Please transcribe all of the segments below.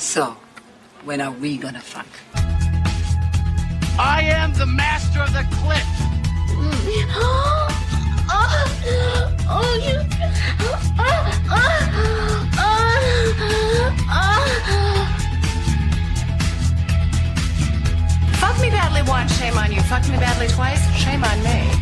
So, when are we gonna fuck? I am the master of the clit. Fuck me badly once, shame on you. Fuck me badly twice, shame on me.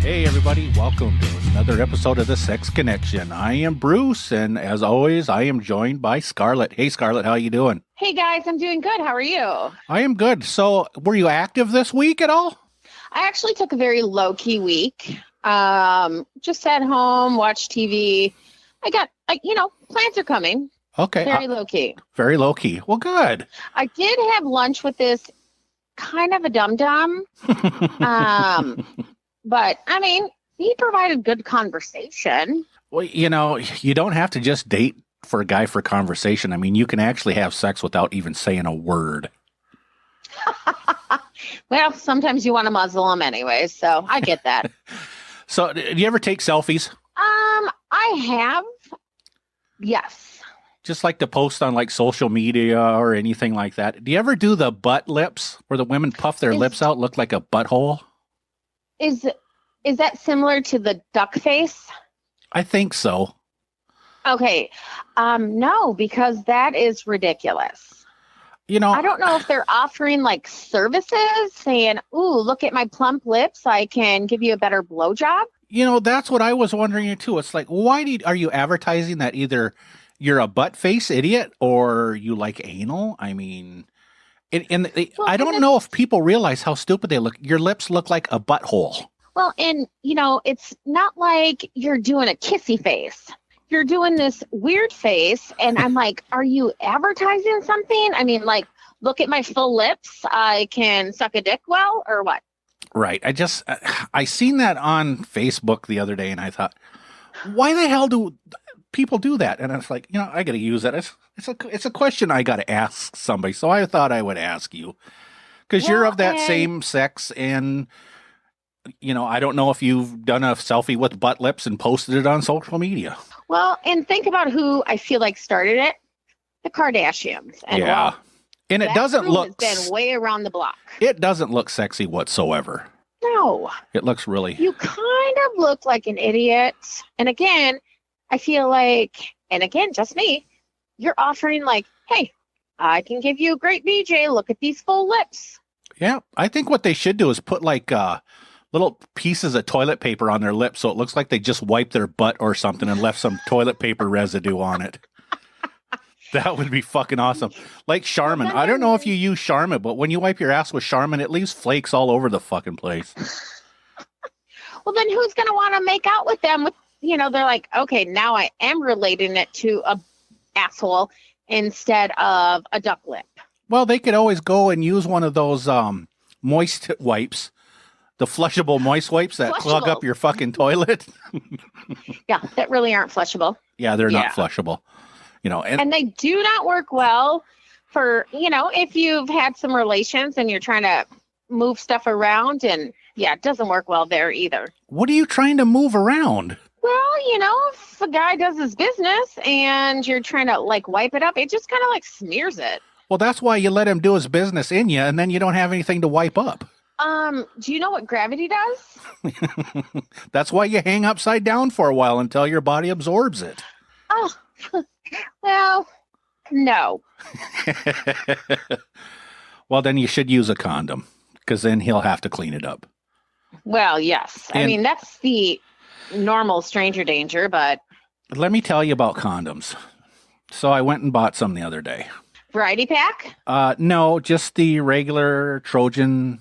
Hey everybody, welcome to another episode of The Sex Connection. I am Bruce, and as always, I am joined by Scarlett. Hey Scarlett, how you doing? Hey guys, I'm doing good. How are you? I am good. So, were you active this week at all? I actually took a very low-key week. Just sat home, watched TV. Plans are coming. Okay. Very low-key. Very low-key. Well, good. I did have lunch with this kind of a dum-dum. But, I mean, he provided good conversation. Well, you know, you don't have to just date for a guy for conversation. I mean, you can actually have sex without even saying a word. Well, sometimes you want to muzzle him anyway, so I get that. So, do you ever take selfies? I have. Yes. Just like to post on like social media or anything like that. Do you ever do the butt lips where the women puff their lips out, look like a butthole? Is that similar to the duck face? I think so. Okay. No, because that is ridiculous. You know, I don't know if they're offering like services saying, ooh, look at my plump lips. I can give you a better blowjob. You know, that's what I was wondering too. It's like, are you advertising that either you're a butt face idiot or you like anal? I mean, I don't know if people realize how stupid they look. Your lips look like a butthole. Well, and it's not like you're doing a kissy face. You're doing this weird face. And I'm like, are you advertising something? I mean, like, look at my full lips. I can suck a dick well, or what? Right. I seen that on Facebook the other day and I thought, why the hell do people do that? And it's like, I got to use that. It's a question I got to ask somebody. So I thought I would ask you because you're of that same sex. And, I don't know if you've done a selfie with butt lips and posted it on social media. Well, and think about who I feel like started it. The Kardashians. And yeah. And it doesn't look. Has been way around the block. It doesn't look sexy whatsoever. No. It looks really. You kind of look like an idiot. And again, I feel like, and again, just me, you're offering like, hey, I can give you a great BJ. Look at these full lips. Yeah. I think what they should do is put like little pieces of toilet paper on their lips so it looks like they just wiped their butt or something and left some toilet paper residue on it. That would be fucking awesome. Like Charmin. I don't know if you use Charmin, but when you wipe your ass with Charmin, it leaves flakes all over the fucking place. Well, then who's going to want to make out with them? They're like, okay, now I am relating it to a asshole instead of a duck lip. Well, they could always go and use one of those moist wipes. The flushable moist wipes that clog up your fucking toilet. Yeah, that really aren't flushable. Yeah, they're not flushable. And they do not work well for, if you've had some relations and you're trying to move stuff around. And yeah, it doesn't work well there either. What are you trying to move around? Well, if a guy does his business and you're trying to like wipe it up, it just kind of like smears it. Well, that's why you let him do his business in you and then you don't have anything to wipe up. Do you know what gravity does? That's why you hang upside down for a while until your body absorbs it. Oh, well, no. Well, then you should use a condom because then he'll have to clean it up. Well, yes. I mean, that's the normal stranger danger, but. Let me tell you about condoms. So I went and bought some the other day. Variety pack? No, just the regular Trojan,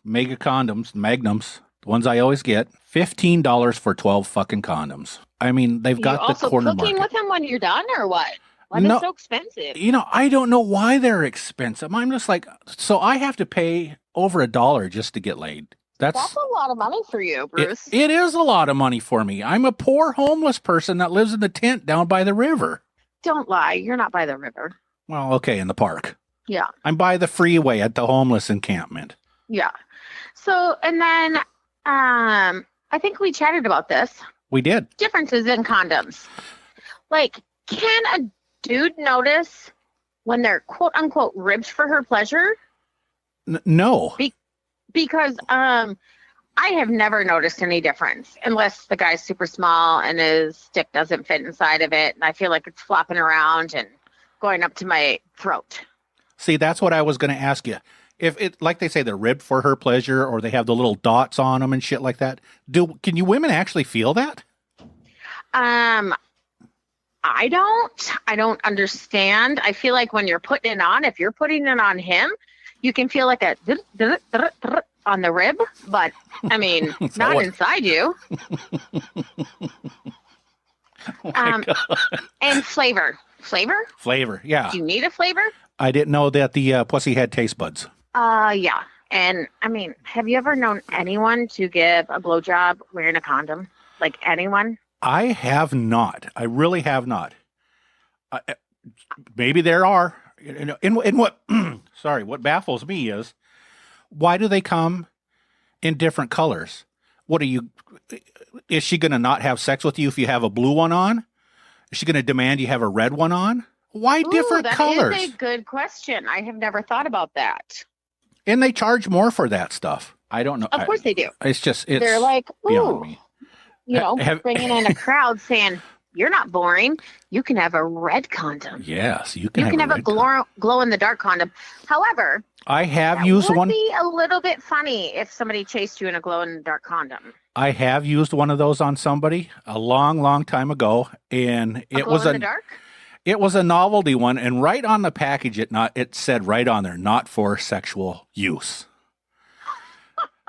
mega condoms, magnums, the ones I always get. $15 for 12 fucking condoms. I mean, they've got the corner market. Also cooking with them when you're done or what? Why are they so expensive? I don't know why they're expensive. I'm just like, so I have to pay over $1 just to get laid. That's a lot of money for you, Bruce. It is a lot of money for me. I'm a poor homeless person that lives in the tent down by the river. Don't lie. You're not by the river. Well, okay, in the park. Yeah. I'm by the freeway at the homeless encampment. Yeah. So, and then I think we chatted about this. We did. differences in condoms. Like, can a dude notice when they're quote unquote ribbed for her pleasure? No. Because I have never noticed any difference unless the guy's super small and his dick doesn't fit inside of it, and I feel like it's flopping around and going up to my throat. See, that's what I was going to ask you. If it, like they say, they're ribbed for her pleasure, or they have the little dots on them and shit like that. Can you women actually feel that? I don't understand. I feel like when you're putting it on, if you're putting it on him, you can feel like a on the rib, but I mean, not inside you. And flavor, yeah. do you need a flavor? I didn't know that the pussy had taste buds. Yeah. And I mean, have you ever known anyone to give a blowjob wearing a condom? Like anyone? I have not. I really have not. Maybe there are. In what? Sorry. What baffles me is, why do they come in different colors? What are you? Is she going to not have sex with you if you have a blue one on? Is she going to demand you have a red one on? Why different colors? That is a good question. I have never thought about that. And they charge more for that stuff. I don't know. Of course they do. They're like, beyond ooh, me. You know, bringing in a crowd saying, you're not boring. You can have a red condom. Yes, you can have a glow in the dark condom. However, I have used one. It would be a little bit funny if somebody chased you in a glow in the dark condom. I have used one of those on somebody a long, long time ago, and it was in the dark? It was a novelty one, and right on the package, it said right on there, not for sexual use.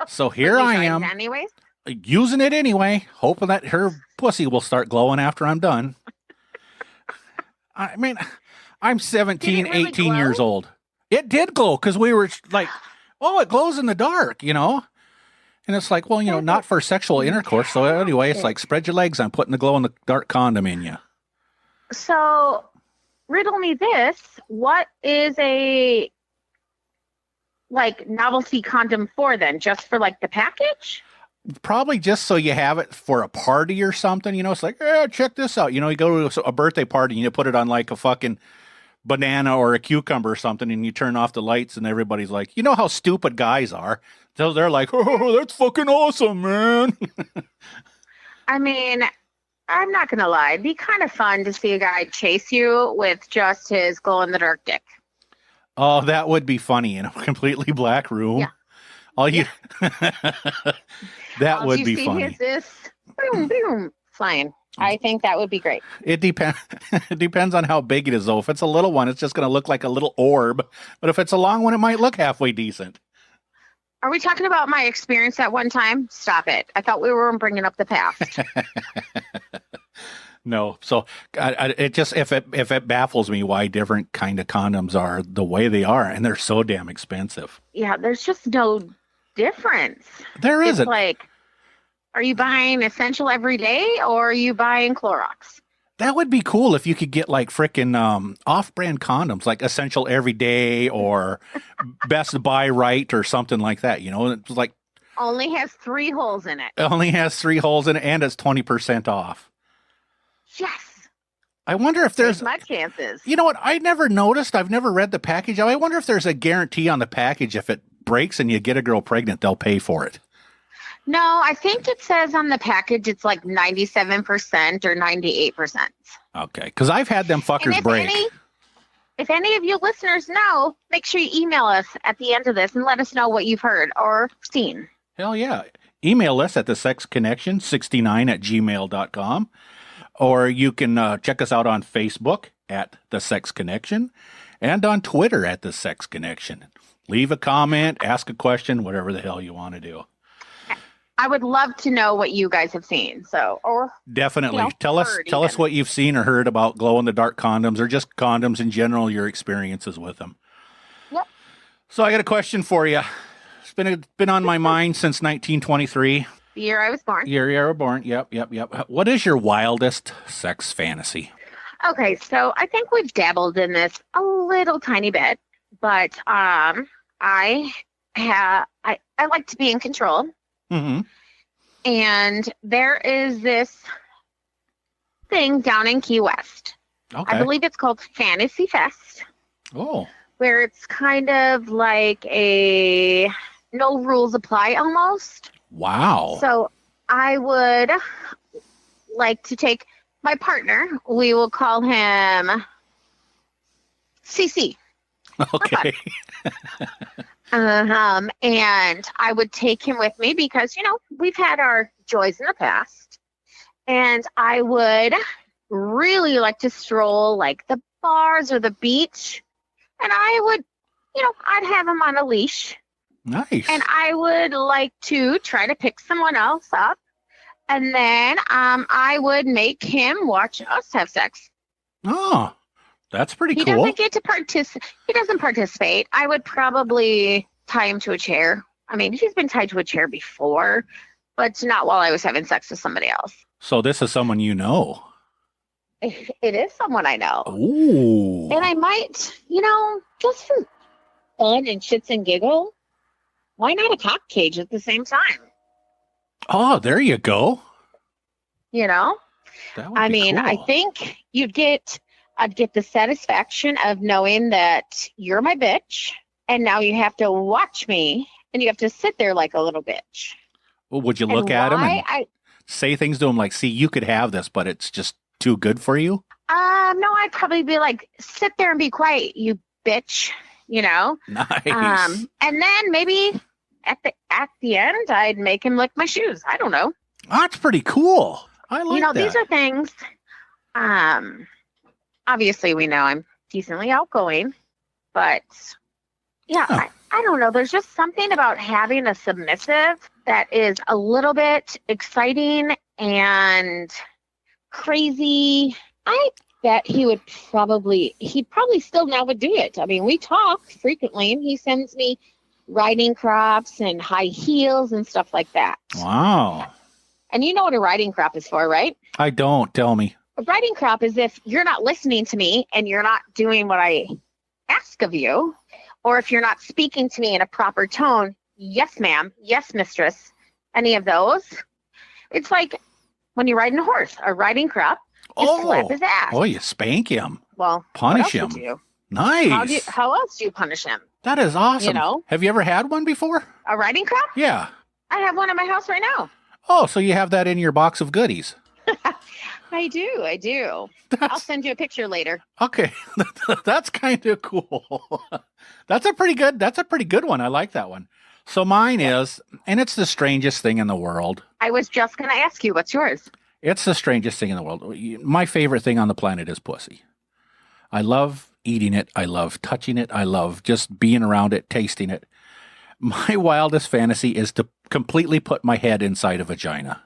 So here I am, anyways? Using it anyway, hoping that her pussy will start glowing after I'm done. I mean, I'm 17, really 18 glow? years old. It did glow because we were like, oh, it glows in the dark, you know? And it's like, well, not for sexual intercourse. So anyway, it's like, spread your legs. I'm putting the glow in the dark condom in you. So, riddle me this. What is a, novelty condom for then? Just for, the package? Probably just so you have it for a party or something. It's like, check this out. You go to a birthday party and you put it on, a fucking banana or a cucumber or something, and you turn off the lights and everybody's like, you know how stupid guys are. So they're like, oh, that's fucking awesome, man. I mean, I'm not going to lie. It'd be kind of fun to see a guy chase you with just his glow-in-the-dark dick. Oh, that would be funny in a completely black room. Yeah. That would be funny. His this boom, boom, flying. I think that would be great. It depends. It depends on how big it is, though. If it's a little one, it's just going to look like a little orb. But if it's a long one, it might look halfway decent. Are we talking about my experience at one time? Stop it. I thought we were bringing up the past. No. So it just, if it baffles me why different kind of condoms are the way they are, and they're so damn expensive. Yeah, there's just no difference. There isn't. It's are you buying Essential every day or are you buying Clorox? That would be cool if you could get frickin' off-brand condoms, like Essential Every Day or Best Buy Right or something like that. It's like only has 3 holes in it. It only has 3 holes in it, and it's 20% off. Yes. I wonder if there's my chances. You know what? I never noticed. I've never read the package. I wonder if there's a guarantee on the package. If it breaks and you get a girl pregnant, they'll pay for it. No, I think it says on the package it's 97% or 98%. Okay, because I've had them fuckers break. If any of you listeners know, make sure you email us at the end of this and let us know what you've heard or seen. Hell yeah. Email us at thesexconnection69@gmail.com. Or you can check us out on Facebook at The Sex Connection and on Twitter at The Sex Connection. Leave a comment, ask a question, whatever the hell you want to do. I would love to know what you guys have seen. Definitely. Tell us what you've seen or heard about glow-in-the-dark condoms or just condoms in general, your experiences with them. Yep. So I got a question for you. It's been on my mind since 1923. The year I was born. Year you were born. Yep. What is your wildest sex fantasy? Okay, so I think we've dabbled in this a little tiny bit, but I like to be in control. Mm-hmm. And there is this thing down in Key West. Okay. I believe it's called Fantasy Fest, Oh. where it's kind of like a no rules apply almost. Wow. So I would like to take my partner. We will call him CC. Okay. And I would take him with me because, we've had our joys in the past. And I would really like to stroll like the bars or the beach. And I would, I'd have him on a leash. Nice. And I would like to try to pick someone else up. And then I would make him watch us have sex. Oh, that's pretty He cool. doesn't get to participate. He doesn't participate. I would probably tie him to a chair. I mean, he's been tied to a chair before, but not while I was having sex with somebody else. So this is someone you know. It is someone I know. Ooh. And I might, just for fun and shits and giggle, why not a cock cage at the same time? Oh, there you go. That That would I be mean, I cool. think I'd get the satisfaction of knowing that you're my bitch, and now you have to watch me, and you have to sit there like a little bitch. Well, would you And look at him why and say things to him like, see, you could have this, but it's just too good for you? No, I'd probably be like, sit there and be quiet, you bitch, Nice. And then maybe at the end, I'd make him lick my shoes. I don't know. That's pretty cool. I like that. These are things, obviously we know I'm decently outgoing, but yeah, Oh. I don't know. There's just something about having a submissive that is a little bit exciting and crazy. I bet he'd probably still now would do it. I mean, we talk frequently and he sends me riding crops and high heels and stuff like that. Wow. And you know what a riding crop is for, right? I don't. Tell me. A riding crop is if you're not listening to me and you're not doing what I ask of you, or if you're not speaking to me in a proper tone. Yes, ma'am. Yes, mistress. Any of those. It's like when you're riding a horse, a riding crop, you slap his ass. Oh, you spank him. Well, Punish what else him. would you? Nice. How else do you punish him? That is awesome. know? Have you ever had one before? A riding crop? Yeah. I have one in my house right now. Oh, so you have that in your box of goodies. I do. I'll send you a picture later. Okay. That's kind of cool. That's a pretty good one. I like that one. So mine is, and it's the strangest thing in the world. I was just going to ask you, what's yours? It's the strangest thing in the world. My favorite thing on the planet is pussy. I love eating it. I love touching it. I love just being around it, tasting it. My wildest fantasy is to completely put my head inside a vagina.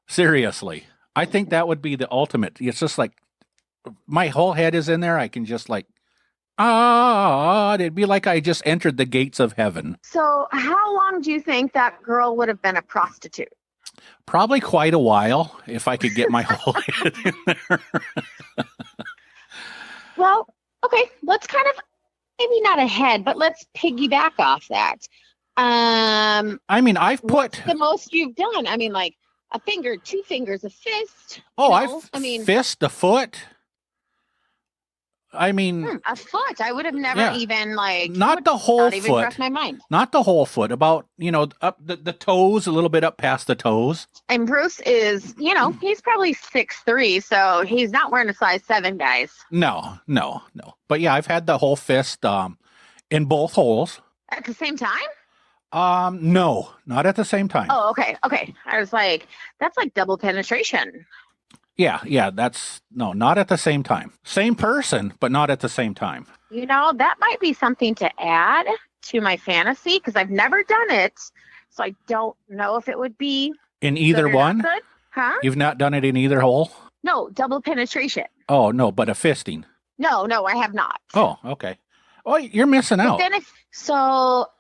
Seriously. I think that would be the ultimate. It's just like my whole head is in there. I can just like, it'd be like I just entered the gates of heaven. So how long do you think that girl would have been a prostitute? Probably quite a while if I could get my whole head in there. Well, okay, let's kind of, maybe not ahead, but let's piggyback off that. I mean, I've put, What's the most you've done? I mean, like a finger, 2 fingers, a fist. I've fist a foot. I mean, A foot. I would have never Yeah. even like Not would the whole not even foot. crossed my mind. not the whole foot, about, up the toes, a little bit up past the toes. And Bruce is, he's probably 6'3", so he's not wearing a size 7, guys. No. But yeah, I've had the whole fist in both holes. At the same time? No, not at the same time. Oh, okay. I was like, that's like double penetration. Yeah, not at the same time. Same person, but not at the same time. That might be something to add to my fantasy because I've never done it. So I don't know if it would be In either good or not one? good. Huh? You've not done it in either hole? No, double penetration. Oh, no, but a fisting. No, I have not. Oh, okay. Oh, you're missing But out. then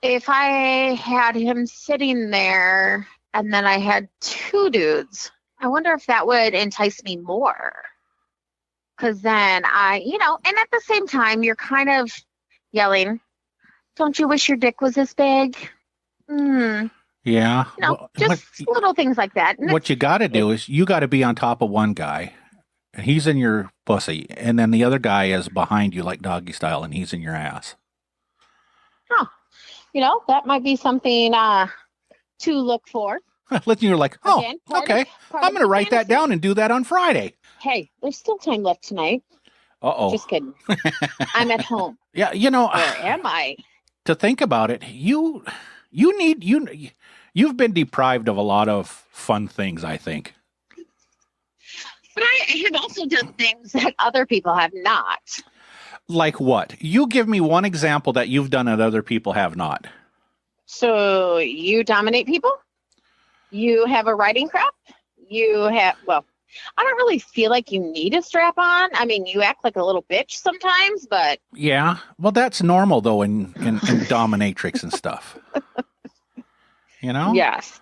if I had him sitting there and then I had 2 dudes, I wonder if that would entice me more. Because then and at the same time, you're kind of yelling, don't you wish your dick was this big? Yeah. You know, Well, just little things like that. And what you got to do is you got to be on top of one guy, and he's in your pussy, and then the other guy is behind you like doggy style, and he's in your ass. you know, that might be something to look for. You're like, oh, Again, part okay. of- part I'm of going to the write that fantasy. down and do that on Friday. Hey, there's still time left tonight. Uh-oh. Just kidding. I'm at home. Yeah, you know, Where am I? to think about it, you've been deprived of a lot of fun things, I think. But I have also done things that other people have not. Like what? You give me one example that you've done that other people have not. So you dominate people? You have a riding crop? You have, well, I don't really feel like you need a strap on. I mean, you act like a little bitch sometimes, but Yeah, well, that's normal though in dominatrix and stuff. You know? yes.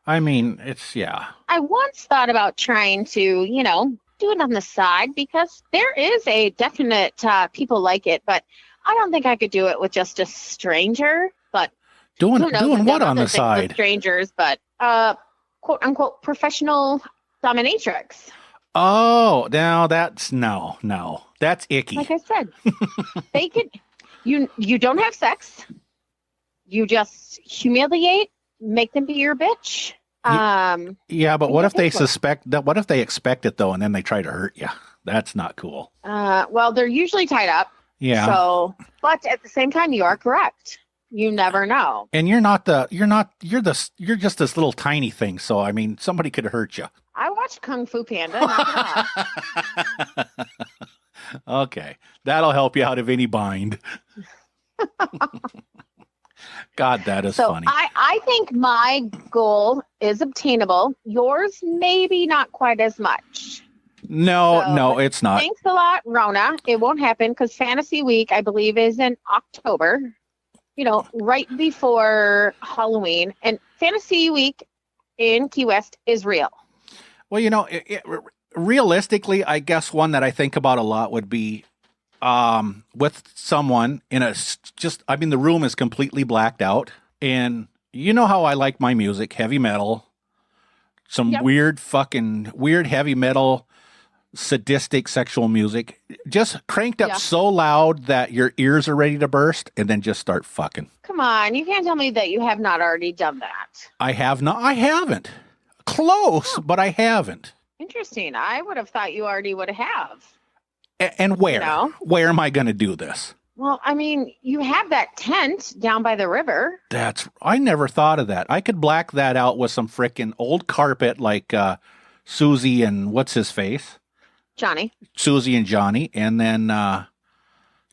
I mean, yeah. I once thought about trying to, you know, do it on the side because there is a definite people like it, but I don't think I could do it with just a stranger. But Doing who knows? doing I've what done on other the things with side? strangers, but quote unquote professional dominatrix. Oh, now that's no. That's icky. Like I said, they could. You don't have sex. You just humiliate, make them be your bitch. Yeah, but what Yeah, if they that's what- suspect that? What if they expect it though, and then they try to hurt you? That's not cool. Well, they're usually tied up. Yeah. So, but at the same time, you are correct. You never know. And you're just this little tiny thing. So I mean, somebody could hurt you. I watched Kung Fu Panda. Knock it off. Okay, that'll help you out of any bind. God, that is So funny. I think my goal is obtainable. Yours, maybe not quite as much. No, So, no, it's not. Thanks a lot, Rona. It won't happen because Fantasy Week, I believe, is in October. You know, right before Halloween. And Fantasy Week in Key West is real. Well, you know, realistically, I guess one that I think about a lot would be with someone in the room is completely blacked out. And you know how I like my music, heavy metal, some Yep. weird heavy metal, sadistic sexual music, just cranked up Yeah. so loud that your ears are ready to burst and then just start fucking. Come on, you can't tell me that you have not already done that. I haven't. Close, but I haven't. Interesting. I would have thought you already would have. And where? No. Where am I going to do this? Well, I mean, you have that tent down by the river. I never thought of that. I could black that out with some frickin' old carpet like Susie and what's his face? Johnny, Susie and Johnny. And then, get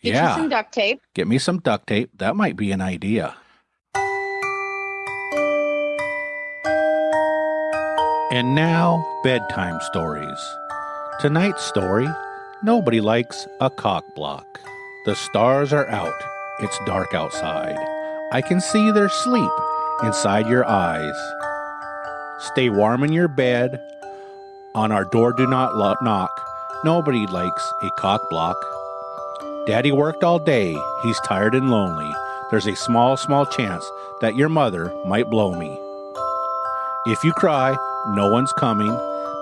you some duct tape. get me some duct tape. That might be an idea. And now, bedtime stories. Tonight's story, nobody likes a cock block. The stars are out. It's dark outside. I can see their sleep inside your eyes. Stay warm in your bed. On our door, do not knock. Nobody likes a cock block. Daddy worked all day. He's tired and lonely. There's a small chance that your mother might blow me. If you cry, no one's coming.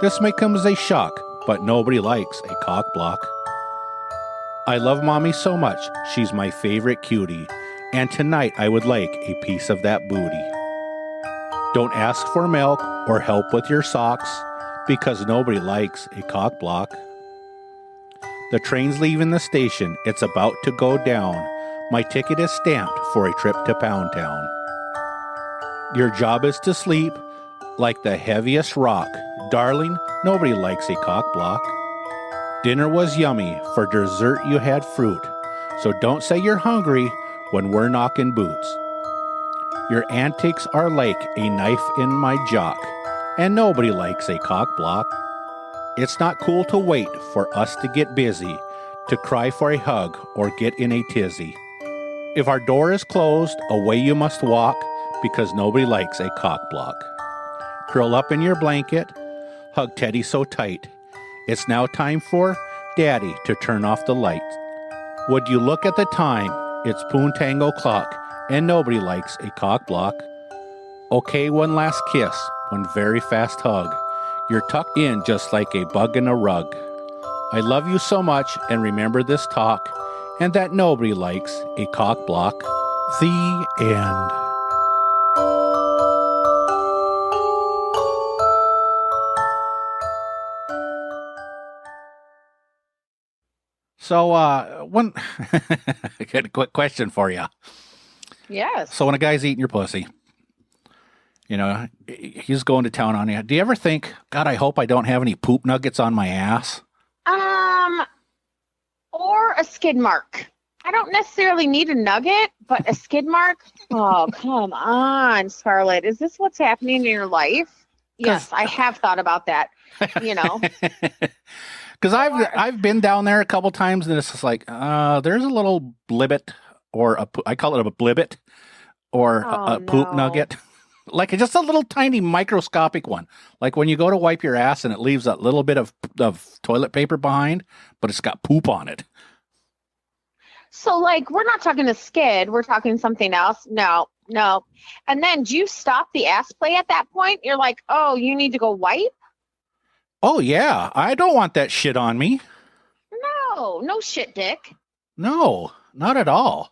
This may come as a shock, but nobody likes a cock block. I love Mommy so much. She's my favorite cutie. And tonight I would like a piece of that booty. Don't ask for milk or help with your socks, because nobody likes a cock block. The train's leaving the station. It's about to go down. My ticket is stamped for a trip to Pound Town. Your job is to sleep like the heaviest rock. Darling, nobody likes a cock block. Dinner was yummy. For dessert you had fruit. So don't say you're hungry when we're knocking boots. Your antics are like a knife in my jock. And nobody likes a cock block. It's not cool to wait for us to get busy, to cry for a hug or get in a tizzy. If our door is closed, away you must walk, because nobody likes a cock block. Curl up in your blanket, hug Teddy so tight. It's now time for Daddy to turn off the light. Would you look at the time? It's Poon Tango clock, and nobody likes a cock block. Okay, one last kiss, one very fast hug. You're tucked in just like a bug in a rug. I love you so much, and remember this talk, and that nobody likes a cock block. The end. So, one I got a quick question for you. Yes. So, when a guy's eating your pussy, you know, he's going to town on you. Do you ever think, God, I hope I don't have any poop nuggets on my ass? Or a skid mark. I don't necessarily need a nugget, but a skid mark. Oh, come on, Scarlett. Is this what's happening in your life? Yes, I have thought about that. You know, because I've been down there a couple times, and it's just like there's a little blibbit, or I call it a blibbit, or a poop nugget, like just a little tiny microscopic one. Like when you go to wipe your ass, and it leaves that little bit of toilet paper behind, but it's got poop on it. So, like, we're not talking a skid. We're talking something else. No. And then do you stop the ass play at that point? You're like, oh, you need to go wipe? Oh, yeah. I don't want that shit on me. No shit, Dick. No, not at all.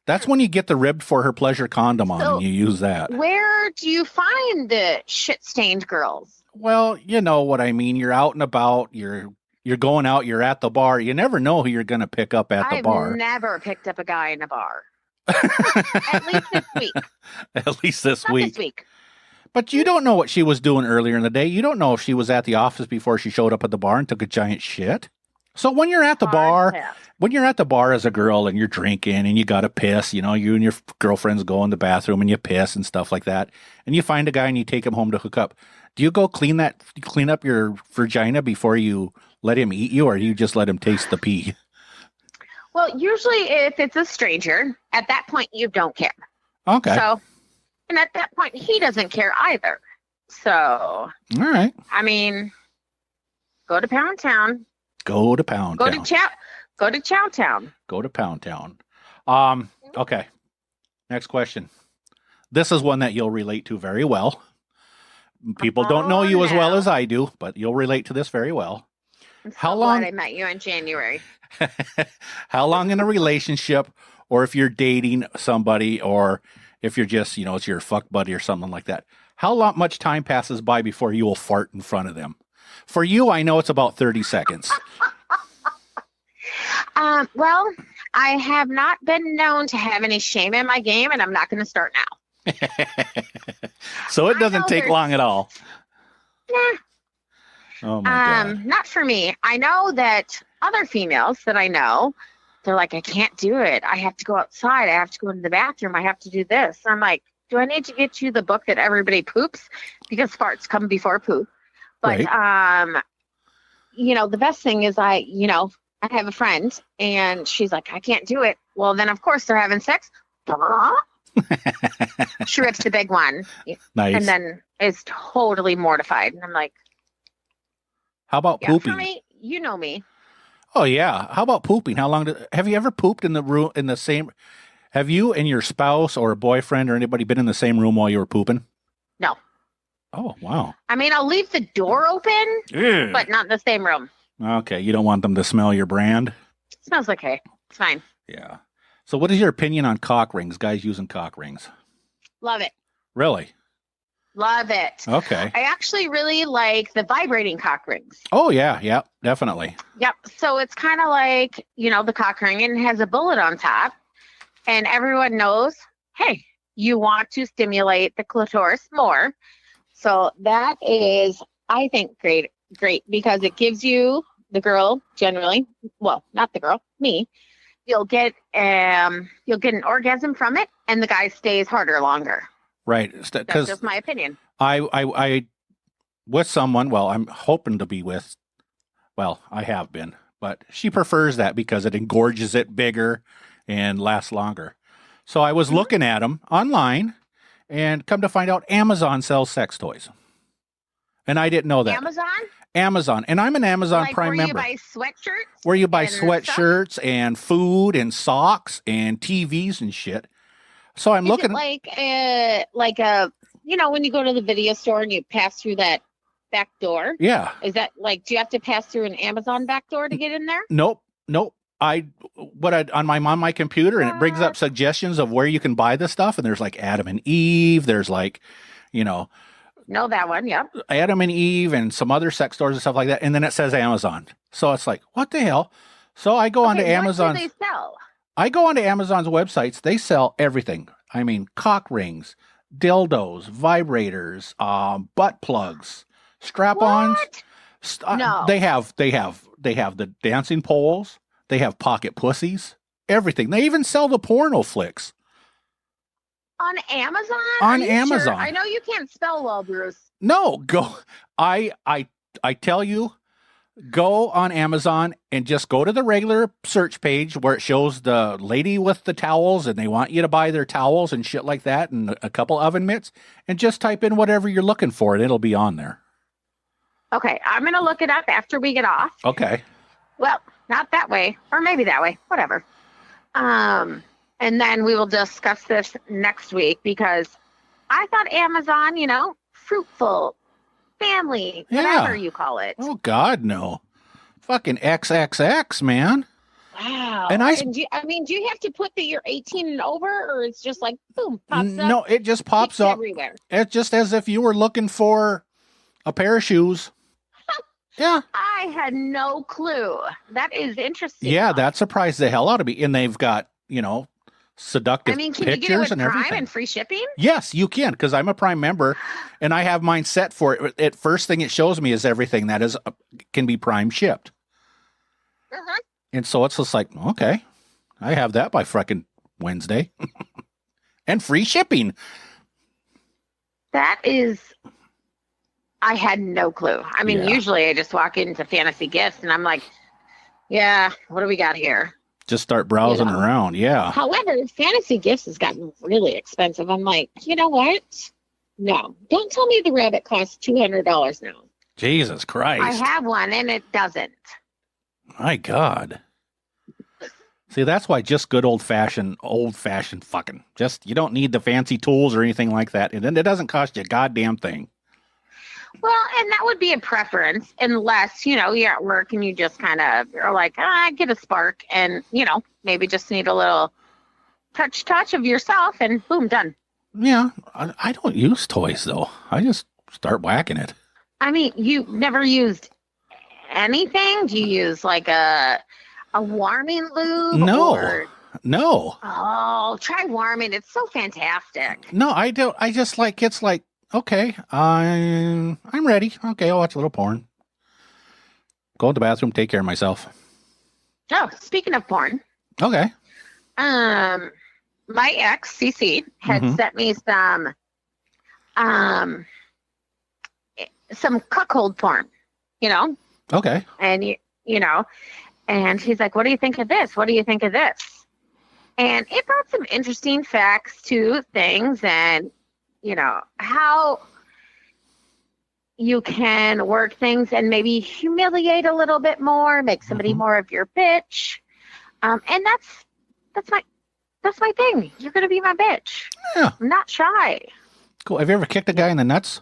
That's when you get the ribbed for her pleasure condom on, and you use that. Where do you find the shit-stained girls? Well, you know what I mean. You're out and about. You're going out. You're at the bar. You never know who you're going to pick up at the bar. I've never picked up a guy in a bar. At least this week. At least this Not week. this week. But you don't know what she was doing earlier in the day. You don't know if she was at the office before she showed up at the bar and took a giant shit. So when you're at the bar as a girl and you're drinking and you got to piss, you know, you and your girlfriends go in the bathroom and you piss and stuff like that, and you find a guy and you take him home to hook up. Do you go clean up your vagina before you let him eat you, or do you just let him taste the pee? Well, usually if it's a stranger, at that point you don't care. Okay. So, and at that point he doesn't care either. So, all right. I mean, go to Pound Town. Go to Pound Town. Go to Chow Town. Go to Pound Town. Okay. Next question. This is one that you'll relate to very well. People don't know you as well as I do, but you'll relate to this very well. How long? I met you in January. How long in a relationship, or if you're dating somebody, or if you're just, it's your fuck buddy or something like that, much time passes by before you will fart in front of them? For you, I know it's about 30 seconds. Well, I have not been known to have any shame in my game, and I'm not going to start now. So it doesn't take long at all. Nah. Oh my God. Not for me. I know that other females that I know, they're like, I can't do it. I have to go outside. I have to go into the bathroom. I have to do this. I'm like, do I need to get you the book that everybody poops? Because farts come before poop. But, right. The best thing is I have a friend and she's like, I can't do it. Well, then of course they're having sex. She rips the big one. Nice. And then is totally mortified. And I'm like, how about pooping? For me, you know me. Oh yeah. How about pooping? Have you ever pooped in the room have you and your spouse or a boyfriend or anybody been in the same room while you were pooping? No. Oh, wow. I mean, I'll leave the door open, but not in the same room. Okay. You don't want them to smell your brand? It smells okay. It's fine. Yeah. So what is your opinion on cock rings, guys using cock rings? Love it. Really? Love it. Okay. I actually really like the vibrating cock rings. Oh, yeah. Yeah, definitely. Yep. So it's kind of like, the cock ring, and it has a bullet on top. And everyone knows, hey, you want to stimulate the clitoris more. So that is, I think, great because it gives you, the girl generally, well, not the girl, me, you'll get an orgasm from it, and the guy stays harder longer. Right. That's just my opinion. I with someone, well, I'm hoping to be with, well, I have been, but she prefers that because it engorges it bigger and lasts longer. So I was looking at them online, and come to find out Amazon sells sex toys. And I didn't know that. Amazon. And I'm an Amazon Prime member. Where you buy sweatshirts? Where you buy sweatshirts and food and socks and TVs and shit. So I'm Is looking. it like a when you go to the video store and you pass through that back door? Yeah. Is that like, do you have to pass through an Amazon back door to get in there? Nope. On my computer, and it brings up suggestions of where you can buy this stuff, and there's like Adam and Eve. There's like, Know that one, yep. Adam and Eve and some other sex stores and stuff like that. And then it says Amazon. So it's like, what the hell? So I go onto Amazon. What do they sell? I go onto Amazon's websites. They sell everything. I mean, cock rings, dildos, vibrators, butt plugs, strap-ons. What? No. They have the dancing poles. They have pocket pussies. Everything. They even sell the porno flicks. On Amazon? On Are you Amazon. Sure? I know you can't spell well, Bruce. No, go. I tell you, go on Amazon and just go to the regular search page where it shows the lady with the towels, and they want you to buy their towels and shit like that, and a couple oven mitts, and just type in whatever you're looking for, and it'll be on there. Okay, I'm gonna look it up after we get off. Okay. Well, not that way, or maybe that way, whatever. And then we will discuss this next week, because I thought Amazon, fruitful, family, whatever you call it. Oh, God, no. Fucking XXX, man. Wow. And do you have to put that you're 18 and over, or it's just like, boom, pops up? No, it just pops up everywhere. It's just as if you were looking for a pair of shoes. Yeah. I had no clue. That is interesting. Yeah, that surprised the hell out of me. And they've got, seductive can pictures you get it with and Prime everything. and free shipping? Yes, you can, because I'm a Prime member, and I have mine set for it. It first thing it shows me is everything that is can be Prime shipped. Uh-huh. And so it's just like, okay, I have that by frickin' Wednesday. And free shipping. That is, I had no clue. I mean, Yeah. usually I just walk into Fantasy Gifts and I'm like, yeah, what do we got here? Just start browsing Yeah. around. Yeah. However, Fantasy Gifts has gotten really expensive. I'm like, you know what? No, don't tell me the rabbit costs $200 now. Jesus Christ. I have one and it doesn't. My God. See, that's why just good old fashioned fucking. Just, you don't need the fancy tools or anything like that. And then it doesn't cost you a goddamn thing. Well, and that would be a preference, unless, you're at work and you just kind of are like, get a spark and, maybe just need a little touch of yourself and boom, done. Yeah. I don't use toys, though. I just start whacking it. I mean, you never used anything? Do you use like a warming lube? No. No. Oh, try warming. It's so fantastic. No, I don't. I just like, it's like, okay, I'm ready. Okay, I'll watch a little porn. Go to the bathroom, take care of myself. Oh, speaking of porn, Okay. my ex CC had Mhm. sent me some cuckold porn, Okay. and and he's like, "What do you think of this? What do you think of this?" And it brought some interesting facts to things, and how you can work things and maybe humiliate a little bit more, make somebody Mhm. more of your bitch. And that's my thing. You're gonna be my bitch. Yeah. I'm not shy. Cool. Have you ever kicked a guy in the nuts?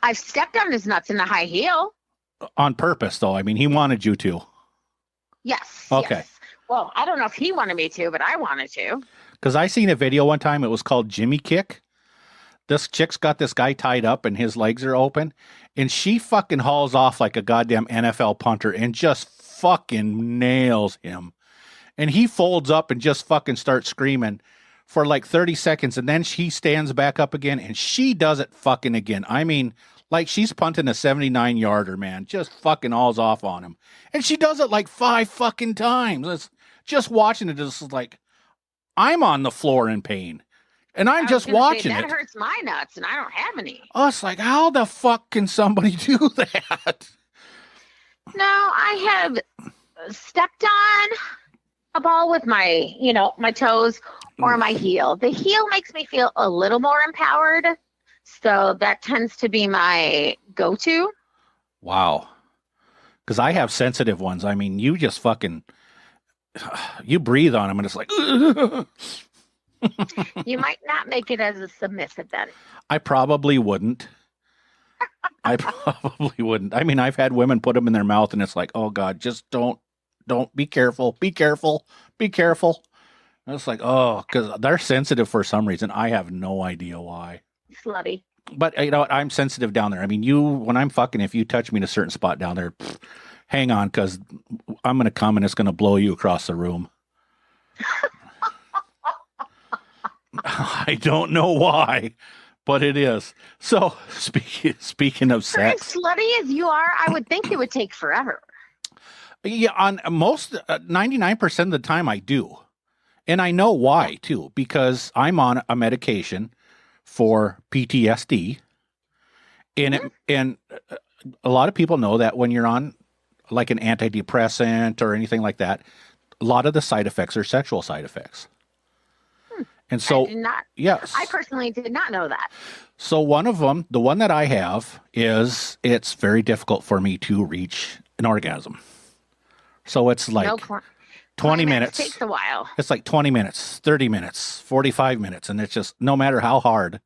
I've stepped on his nuts in a high heel. On purpose, though. I mean, he wanted you to. Yes. Okay. Yes. Well, I don't know if he wanted me to, but I wanted to. Because I seen a video one time. It was called Jimmy Kick. This chick's got this guy tied up and his legs are open. And she fucking hauls off like a goddamn NFL punter and just fucking nails him. And he folds up and just fucking starts screaming for like 30 seconds. And then she stands back up again and she does it fucking again. I mean, like she's punting a 79-yarder, man. Just fucking hauls off on him. And she does it like 5 fucking times. It's just watching it is like, I'm on the floor in pain. And I'm just watching that it. hurts my nuts, and I don't have any. Oh, it's like, how the fuck can somebody do that? No, I have stepped on a ball with my, my toes or my heel. The heel makes me feel a little more empowered. So that tends to be my go-to. Wow. Because I have sensitive ones. I mean, you just fucking, you breathe on them and it's like, You might not make it as a submissive then. I probably wouldn't. I probably wouldn't. I mean, I've had women put them in their mouth and it's like, oh God, just don't, be careful, be careful, be careful. And it's like, oh, because they're sensitive for some reason. I have no idea why. Slutty. But you know what? I'm sensitive down there. I mean, when I'm fucking, if you touch me in a certain spot down there, hang on, because I'm going to come and it's going to blow you across the room. I don't know why, but it is. So speaking of For as sex, slutty as you are, I would think it would take forever. yeah, on most 99% of the time I do. And I know why too, because I'm on a medication for PTSD. And a lot of people know that when you're on like an antidepressant or anything like that, a lot of the side effects are sexual side effects. And so, I did not. yes. I personally did not know that. So one of them, the one that I have, is it's very difficult for me to reach an orgasm. So it's like 20 minutes. Takes a while. It's like 20 minutes, 30 minutes, 45 minutes. And it's just no matter how hard.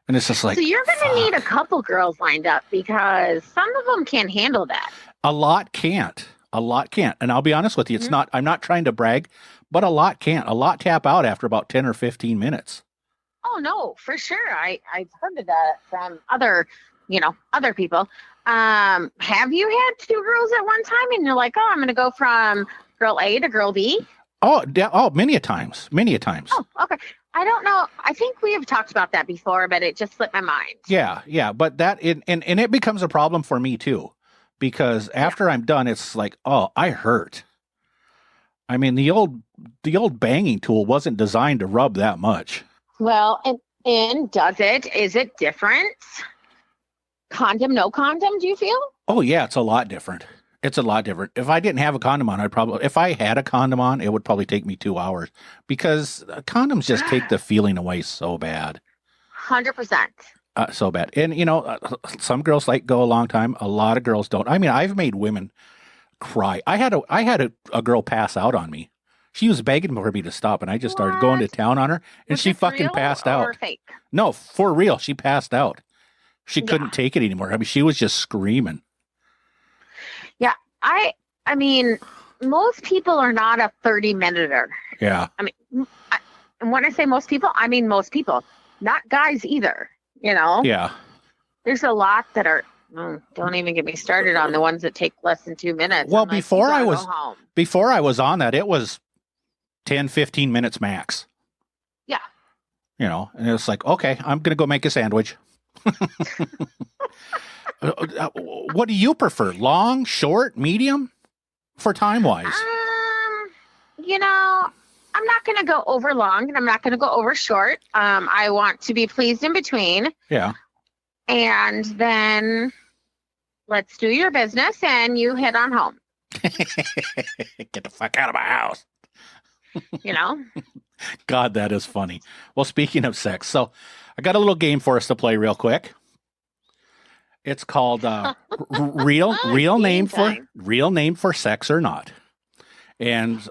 And it's just like. So you're going to need a couple girls lined up because some of them can't handle that. A lot can't. A lot can't. And I'll be honest with you, it's not, I'm not trying to brag, but a lot can't. A lot tap out after about 10 or 15 minutes. Oh, no, for sure. I've heard of that from other people. Have you had two girls at one time and you're like, oh, I'm going to go from girl A to girl B? Oh, many a times. Many a times. Oh, okay. I don't know. I think we have talked about that before, but it just slipped my mind. Yeah. But that, and it becomes a problem for me too, because after I'm done, it's like, oh, I hurt. I mean, the old banging tool wasn't designed to rub that much. Well, and is it different? Condom, no condom, do you feel? Oh yeah, it's a lot different. It's a lot different. If I didn't have a condom on, if I had a condom on, it would probably take me 2 hours because condoms just take the feeling away so bad. 100%. So bad. And some girls like go a long time. A lot of girls don't. I mean, I've made women cry. I had a girl pass out on me. She was begging for me to stop, and I just started going to town on her, and she fucking passed out. Fake? No, for real. She passed out. She couldn't take it anymore. I mean, she was just screaming. Yeah, I mean, most people are not a 30-minuter. Yeah. I mean, and when I say most people, I mean most people, not guys either. Yeah. There's a lot that are. Don't even get me started on the ones that take less than 2 minutes. Well, before I was on that, it was 10, 15 minutes max. Yeah. And it's like, okay, I'm going to go make a sandwich. What do you prefer? Long, short, medium for time wise? I'm not going to go over long and I'm not going to go over short. I want to be pleased in between. Yeah. And then let's do your business and you head on home. Get the fuck out of my house. God, that is funny. Well, speaking of sex, so I got a little game for us to play real quick. It's called real name for sex or not. And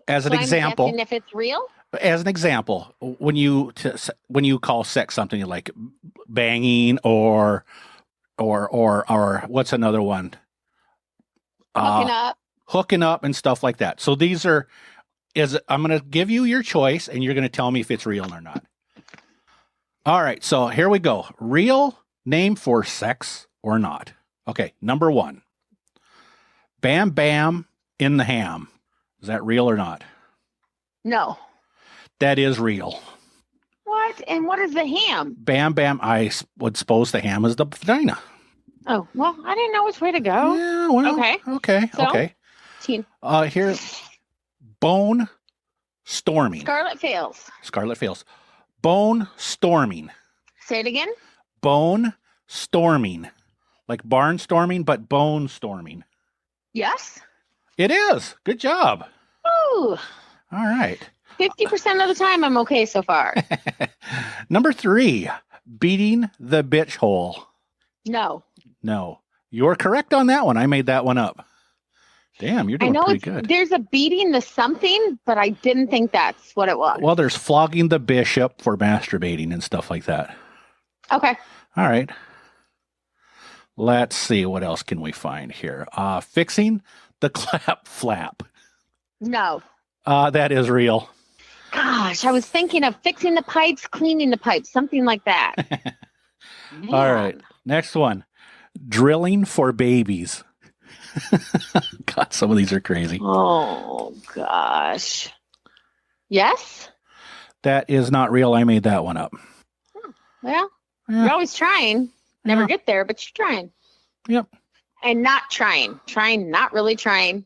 as an example, I'm guessing if it's real. As an example, when you call sex something like banging or what's another one? Hooking up and stuff like that. So these are. I'm going to give you your choice, and you're going to tell me if it's real or not. All right, so here we go. Real name for sex or not? Okay, number 1. Bam Bam in the ham. Is that real or not? No. That is real. What? And what is the ham? Bam Bam, I would suppose the ham is the vagina. Oh, well, I didn't know which way to go. Yeah, well, okay. So, okay. Here, bone storming. Scarlet fails. Bone storming. Say it again. Bone storming. Like barnstorming, but bone storming. Yes. It is. Good job. Ooh. All right. 50% of the time I'm okay so far. Number 3, beating the bitch hole. No. You're correct on that one. I made that one up. Damn, you're I doing know pretty good. there's a beating the something, but I didn't think that's what it was. Well, there's flogging the bishop for masturbating and stuff like that. Okay. All right. Let's see. What else can we find here? Fixing the clap flap. No. That is real. Gosh, I was thinking of fixing the pipes, cleaning the pipes, something like that. All right. Next one. Drilling for babies. God, some of these are crazy. Oh, gosh. Yes? That is not real. I made that one up. Well, Yeah. you're always trying. Never Yeah. get there, but you're trying. Yep. And not trying. Trying, not really trying.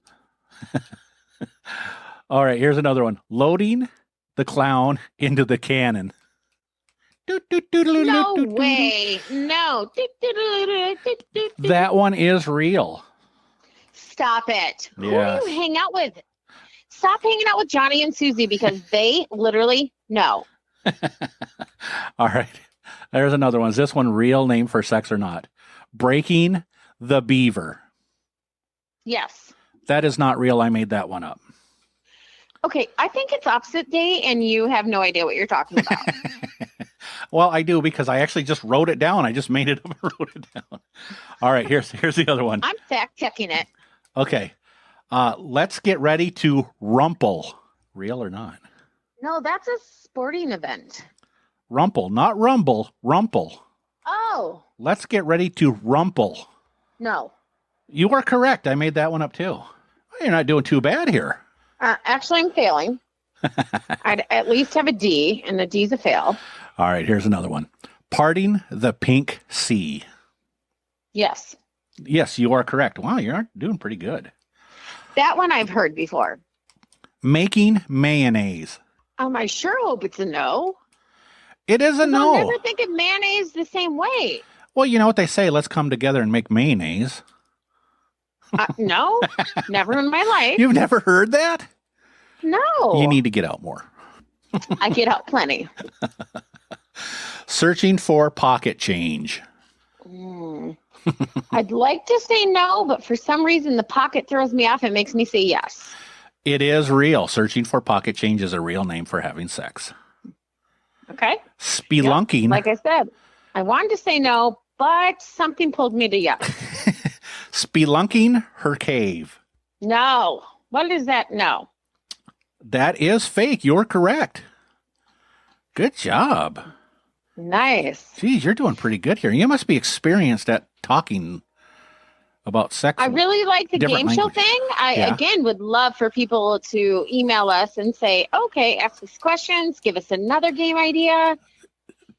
All right. Here's another one. Loading the clown into the cannon. No way. No. That one is real. Stop it. Yes. Who do you hang out with? Stop hanging out with Johnny and Susie because they literally know. All right. There's another one. Is this one real name for sex or not? Breaking the beaver. Yes. That is not real. I made that one up. Okay, I think it's opposite day and you have no idea what you're talking about. Well, I do because I actually just wrote it down. I just made it up and wrote it down. All right, here's the other one. I'm fact checking it. Okay. Let's get ready to rumple. Real or not? No, that's a sporting event. Rumple, not rumble, rumple. Oh, Let's get ready to rumple. no. You are correct. I made that one up too. Well, you're not doing too bad here. Actually, I'm failing. I'd at least have a D, and a D's a fail. All right, here's another one. Parting the pink sea. Yes. Yes, you are correct. Wow, you're doing pretty good. That one I've heard before. Making mayonnaise. I sure hope it's a no. It is a I'll no. never think of mayonnaise the same way. Well, you know what they say, let's come together and make mayonnaise. No, never in my life. You've never heard that? No. You need to get out more. I get out plenty. Searching for pocket change. I'd like to say no, but for some reason the pocket throws me off and makes me say yes. It is real. Searching for pocket change is a real name for having sex. Okay. Spelunking. Like I said, I wanted to say no, but something pulled me to yes. Spelunking her cave. No. What is that? No. That is fake. You're correct. Good job. Nice. Geez, you're doing pretty good here. You must be experienced at talking about sex. I really like the Different game show language. thing. I, Yeah. again, would love for people to email us and say, okay, ask us questions, give us another game idea.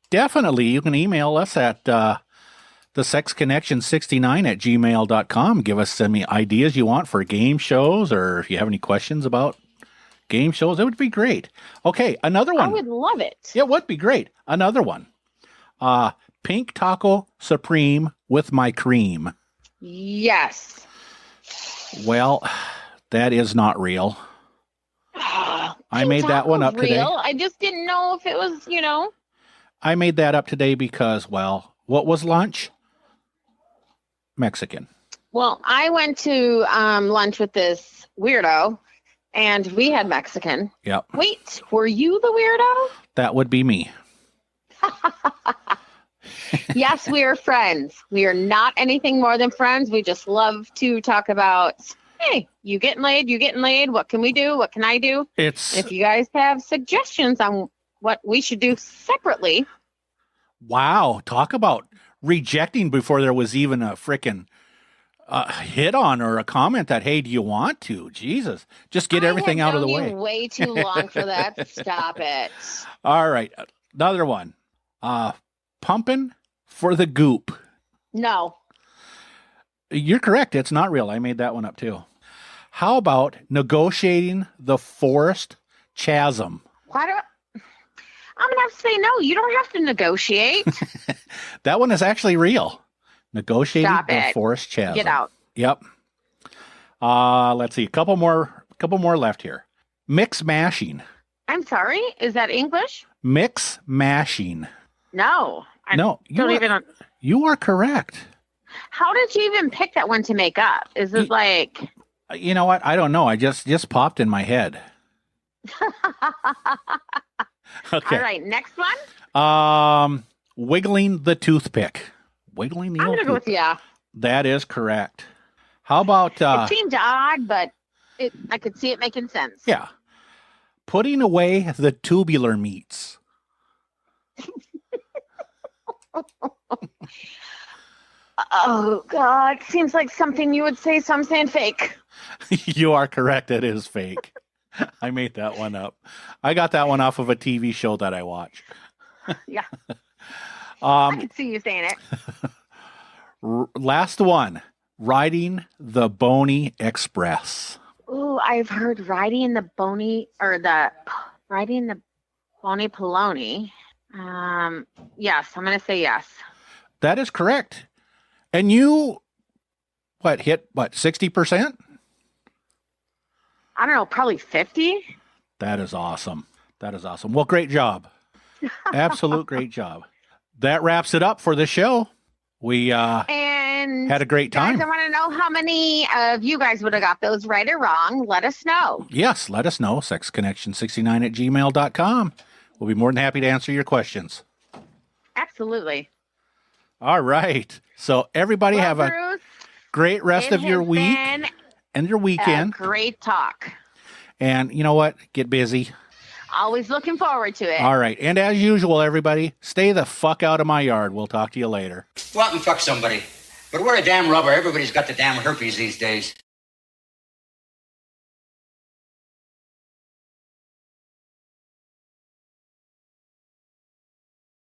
Definitely. You can email us at thesexconnection69@gmail.com. Give us any ideas you want for game shows, or if you have any questions about game shows, it would be great. Okay, another I one. would love it. Yeah, it would be great. Another one. Pink taco supreme with my cream. Yes. Well, that is not real. I made that one up today. Real. I just didn't know if it was, I made that up today because, well, what was lunch? Mexican. Well, I went to lunch with this weirdo, and we had Mexican. Yep, Wait, were you the weirdo? that would be me. Yes, we are friends. We are not anything more than friends. We just love to talk about, hey, you getting laid? You getting laid? What can we do? What can I do? It's If you guys have suggestions on what we should do separately, wow. Talk about rejecting before there was even a frickin' hit on or a comment that, hey, do you want to? Jesus, just get everything out of the way. Way too long for that. Stop it. All right, another one. Pumping for the goop. No. You're correct. It's not real. I made that one up too. How about negotiating the forest chasm? Why do I'm gonna have to say no. You don't have to negotiate. That one is actually real. Negotiating Stop the it. forest chasm. Get out. Yep. Let's see. A couple more left here. Mix mashing. I'm sorry. Is that English? Mix mashing. No. I No, don't even. you are correct. How did you even pick that one to make up? Is it like You know what? I don't know. I just popped in my head. Okay. All right, next one. Wiggling the toothpick. Wiggling the I'm old gonna go with toothpick. yeah. That is correct. How about It seemed odd, but I could see it making sense. yeah, putting away the tubular meats? Oh God, seems like something you would say. So I'm saying fake. You are correct. It is fake. I made that one up. I got that one off of a TV show that I watch. Yeah, I Um, could see you saying it. last one. Riding the Boney Express. Ooh, I've heard riding the bony polony. Yes, I'm gonna say yes. That is correct. And you, hit 60%? I don't know, probably 50. That is awesome. That is awesome. Well, great job. Absolute great job. That wraps it up for the show. We And had a great time. guys, I want to know how many of you guys would have got those right or wrong. Let us know. Yes, let us know. sexconnection69@gmail.com. We'll be more than happy to answer your questions. Absolutely. All right. So everybody have a Bruce, great rest it of your has week been and your a weekend. great talk. And you know what? Get busy. Always looking forward to it. All right. And as usual, everybody, stay the fuck out of my yard. We'll talk to you later. Go out and fuck somebody. But wear a damn rubber. Everybody's got the damn herpes these days.